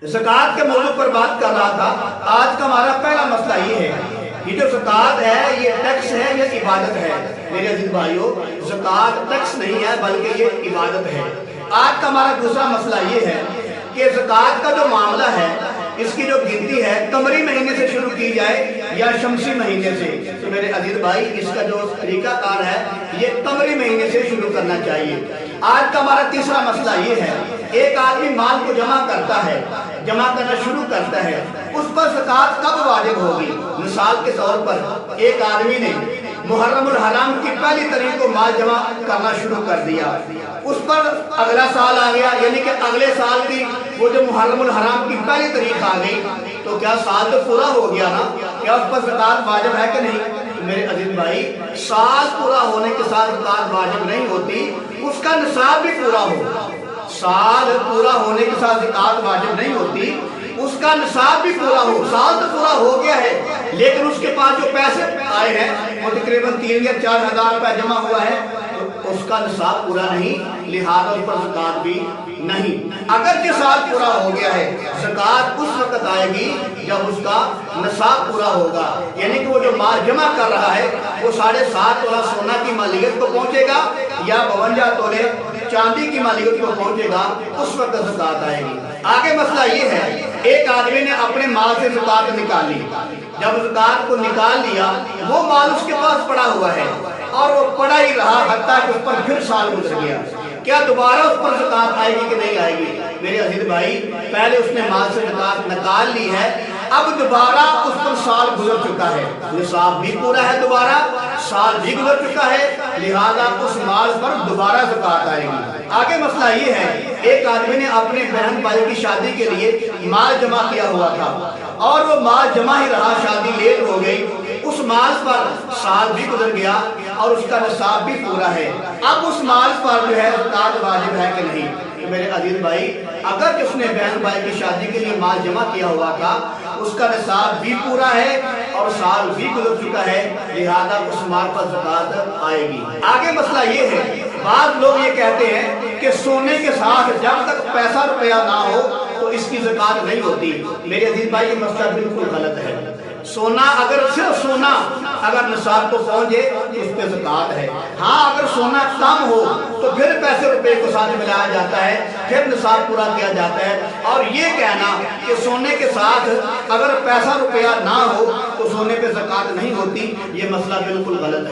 ज़कात के मौजू पर बात कर रहा था। आज का हमारा पहला मसला ये है, ये जो ज़कात है ये टैक्स है या इबादत है। मेरे अजीज भाइयों, ज़कात टैक्स नहीं है बल्कि ये इबादत है। आज का हमारा दूसरा मसला ये है कि ज़कात का जो मामला है इसकी जो गिनती है कमरी महीने से शुरू की जाए या शमसी महीने से। तो मेरे अजीज भाई, इसका जो तरीकाकार है ये कमरी महीने से शुरू करना चाहिए। आज का हमारा तीसरा मसला ये है, एक आदमी माल को जमा करता है, जमा करना शुरू करता है, उस पर ज़कात कब वाजिब होगी। मिसाल के तौर पर एक आदमी ने मुहर्रमुल हराम की पहली तारीख को माल जमा करना शुरू कर दिया, उस पर अगला साल आ गया, यानी कि अगले साल की वो जो मुहर्रमुल हराम की पहली तारीख आ गई, तो क्या साल तो पूरा हो गया ना? क्या उस पर ज़कात वाजिब है कि नहीं? मेरे अजीज भाई, साल पूरा होने के साथ ज़कात वाजिब नहीं होती, उसका निसाब भी पूरा हो। साल पूरा होने के साथ ज़कात वाजिब नहीं होती, उसका निसाब भी पूरा हो। साल तो पूरा हो गया है लेकिन उसके पास जो पैसे आए हैं वो तकरीबन 3 या 4 हज़ार रुपया जमा हुआ है, तो उसका निसाब पूरा नहीं, लिहाजा उस पर ज़कात भी नहीं। अगर जो साल पूरा हो गया है, ज़कात उस वक्त आएगी जब उसका निसाब पूरा होगा, यानी कि वो जो माल जमा कर रहा है वो 7.5 तोला सोना की मालियत को पहुंचेगा या 52 तोले चांदी की मालियत को पहुंचेगा, उस वक्त ज़कात आएगी। आगे मसला ये है, एक आदमी ने अपने माल से ज़कात निकाली, जब ज़कात को निकाल लिया वो माल उसके पास पड़ा हुआ है और वो पड़ा ही रहा हत्ता कि उस पर फिर साल गुजर गया। क्या दोबारा उस पर ज़कात आएगी कि नहीं आएगी? मेरे अजीज भाई, पहले उसने माल से ज़कात निकाल ली है, अब दोबारा उस पर साल गुजर चुका है, निसाब भी पूरा है, दोबारा साल भी गुजर चुका है, लिहाजा उस माल पर दोबारा ज़कात आएगी। आगे मसला ये है, एक आदमी ने अपने बहन भाई की शादी के लिए माल जमा किया हुआ था और वो माल जमा ही रहा, शादी लेट हो गई, उस माल पर साल भी गुजर गया और उसका निसाब भी पूरा है। अब उस माल पर जो है ज़कात वाजिब है कि नहीं? मेरे अजीज भाई, अगर उसने बहन भाई की शादी के लिए माल जमा किया हुआ था, उसका निसाब भी पूरा है और साल भी गुजर चुका है, लिहाजा उस माल पर ज़कात आएगी। आगे मसला ये है, बाद लोग ये कहते हैं कि सोने के साथ जब तक पैसा रुपया ना हो तो इसकी ज़कात नहीं होती। मेरे अजीज भाई, ये मसला बिल्कुल गलत है। सोना अगर सिर्फ सोना अगर निसाब को पहुंचे तो उस पर ज़कात है। हाँ, अगर सोना कम हो तो फिर पैसे रुपए को साथ मिलाया जाता है, फिर निसाब पूरा किया जाता है। और ये कहना कि सोने के साथ अगर पैसा रुपया ना हो तो सोने पे ज़कात नहीं होती, ये मसला बिल्कुल गलत है।